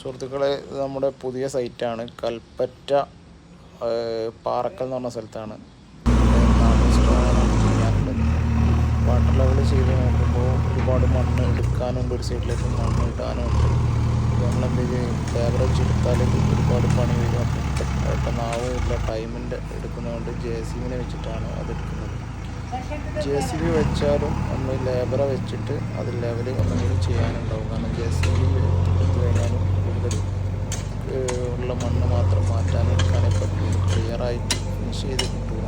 സുഹൃത്തുക്കളെ, ഇത് നമ്മുടെ പുതിയ സൈറ്റാണ്. കൽപ്പറ്റ പാറക്കൽ എന്ന് പറഞ്ഞ സ്ഥലത്താണ് ചെയ്യാനുള്ളത്. വാട്ടർ ലെവൽ ചെയ്ത് നോക്കുമ്പോൾ ഒരുപാട് മണ്ണ് എടുക്കാനുണ്ട്, ഒരു സൈഡിലേക്ക് മണ്ണ് ഇടാനുണ്ട്. നമ്മളെന്ത് ചെയ്യും, ലേബറേജ് എടുത്താലേക്ക് ഒരുപാട് പണി വരും. അപ്പം പെട്ടെന്നാവില്ല, ടൈമിൻ്റെ എടുക്കുന്നതുകൊണ്ട് JCB വെച്ചിട്ടാണ് അത് എടുക്കുന്നത്. JCB വെച്ചാലും നമ്മൾ ലേബറെ വെച്ചിട്ട് അത് ലെവൽ ഒന്നുകൂടി ചെയ്യാനുണ്ടാവും. കാരണം JCB എടുത്തു കഴിഞ്ഞാലും കൂടുതൽ ഉള്ള മണ്ണ് മാത്രം മാറ്റാൻ എടുക്കാനേ പറ്റുള്ളൂ. ക്ലിയറായിട്ട് ഫിനിഷ് ചെയ്ത് കിട്ടുക.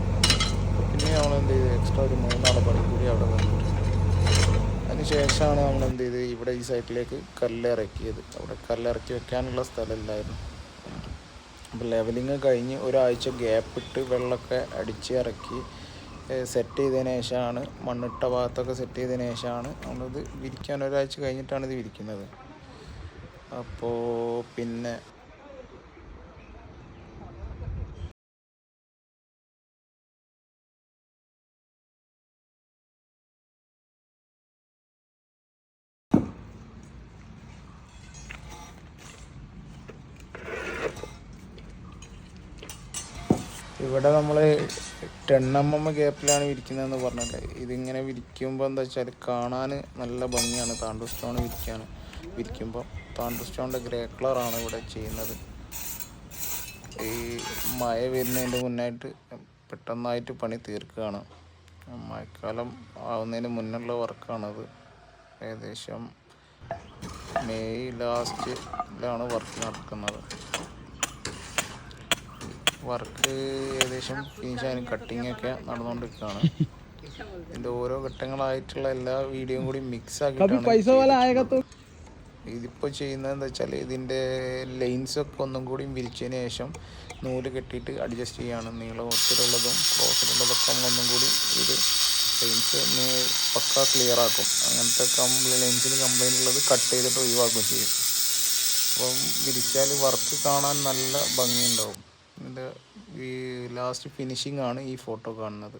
പിന്നെ നമ്മളെന്ത് ചെയ്ത് എക്സ്ട്രാ ഒരു 3 ആളെ പണി കൂടി അവിടെ വന്നിട്ടുണ്ട്. അതിന് ശേഷമാണ് നമ്മളെന്ത് ചെയ്ത് ഇവിടെ ഈ സൈറ്റിലേക്ക് കല്ലിറക്കിയത്. അവിടെ കല്ലിറക്കി വെക്കാനുള്ള സ്ഥലമില്ലായിരുന്നു. അപ്പോൾ ലെവലിങ് കഴിഞ്ഞ് ഒരാഴ്ച ഗ്യാപ്പിട്ട് വെള്ളമൊക്കെ അടിച്ച് ഇറക്കി സെറ്റ് ചെയ്തതിന് ശേഷമാണ്, മണ്ണിട്ട ഭാഗത്തൊക്കെ സെറ്റ് ചെയ്തതിന് ശേഷമാണ് നമ്മളിത് വിരിക്കാൻ, ഒരാഴ്ച കഴിഞ്ഞിട്ടാണ് ഇത് വിരിക്കുന്നത്. അപ്പോൾ പിന്നെ ഇവിടെ നമ്മൾ 10mm ഗ്യാപ്പിലാണ് വിരിക്കുന്നതെന്ന് പറഞ്ഞിട്ട്, ഇതിങ്ങനെ വിരിക്കുമ്പോൾ എന്താ വെച്ചാൽ കാണാൻ നല്ല ഭംഗിയാണ്. താണ്ടു സ്റ്റോൺ വിരിക്കുമ്പോൾ താണ്ടു സ്റ്റോണിൻ്റെ ഗ്രേ കളറാണ് ഇവിടെ ചെയ്യുന്നത്. ഈ മഴ വരുന്നതിൻ്റെ മുന്നായിട്ട് പെട്ടെന്നായിട്ട് പണി തീർക്കുകയാണ്. മഴക്കാലം ആവുന്നതിന് മുന്നുള്ള വർക്കാണത്. ഏകദേശം മെയ് ലാസ്റ്റിലാണ് വർക്ക് നടക്കുന്നത്. വർക്ക് ഏകദേശം ഫിനിഷായാലും കട്ടിങ്ങൊക്കെ നടന്നുകൊണ്ടിരിക്കുകയാണ്. ഇതിൻ്റെ ഓരോ ഘട്ടങ്ങളായിട്ടുള്ള എല്ലാ വീഡിയോയും കൂടി മിക്സ് ആക്കിയിട്ടാണ് ഇതിപ്പോൾ ചെയ്യുന്നത്. എന്താ വെച്ചാൽ ഇതിൻ്റെ ലൈൻസൊക്കെ ഒന്നും കൂടി വിരിച്ചതിന് ശേഷം നൂല് കെട്ടിയിട്ട് അഡ്ജസ്റ്റ് ചെയ്യുകയാണ്. നീളത്തിലുള്ളതും ക്രോസിലുള്ളതൊക്കെ നമ്മളൊന്നും കൂടി ഇത് ലൈൻസ് പക്ക ക്ലിയർ ആക്കും. അങ്ങനത്തെ ലൈൻസിന് കംപ്ലൈൻ്റ് ഉള്ളത് കട്ട് ചെയ്തിട്ട് ഒഴിവാക്കുകയും ചെയ്യും. അപ്പം വിരിച്ചാൽ വർക്ക് കാണാൻ നല്ല ഭംഗിയുണ്ടാവും. ഇതിൻ്റെ ഈ ലാസ്റ്റ് ഫിനിഷിംഗ് ആണ് ഈ ഫോട്ടോ കാണുന്നത്.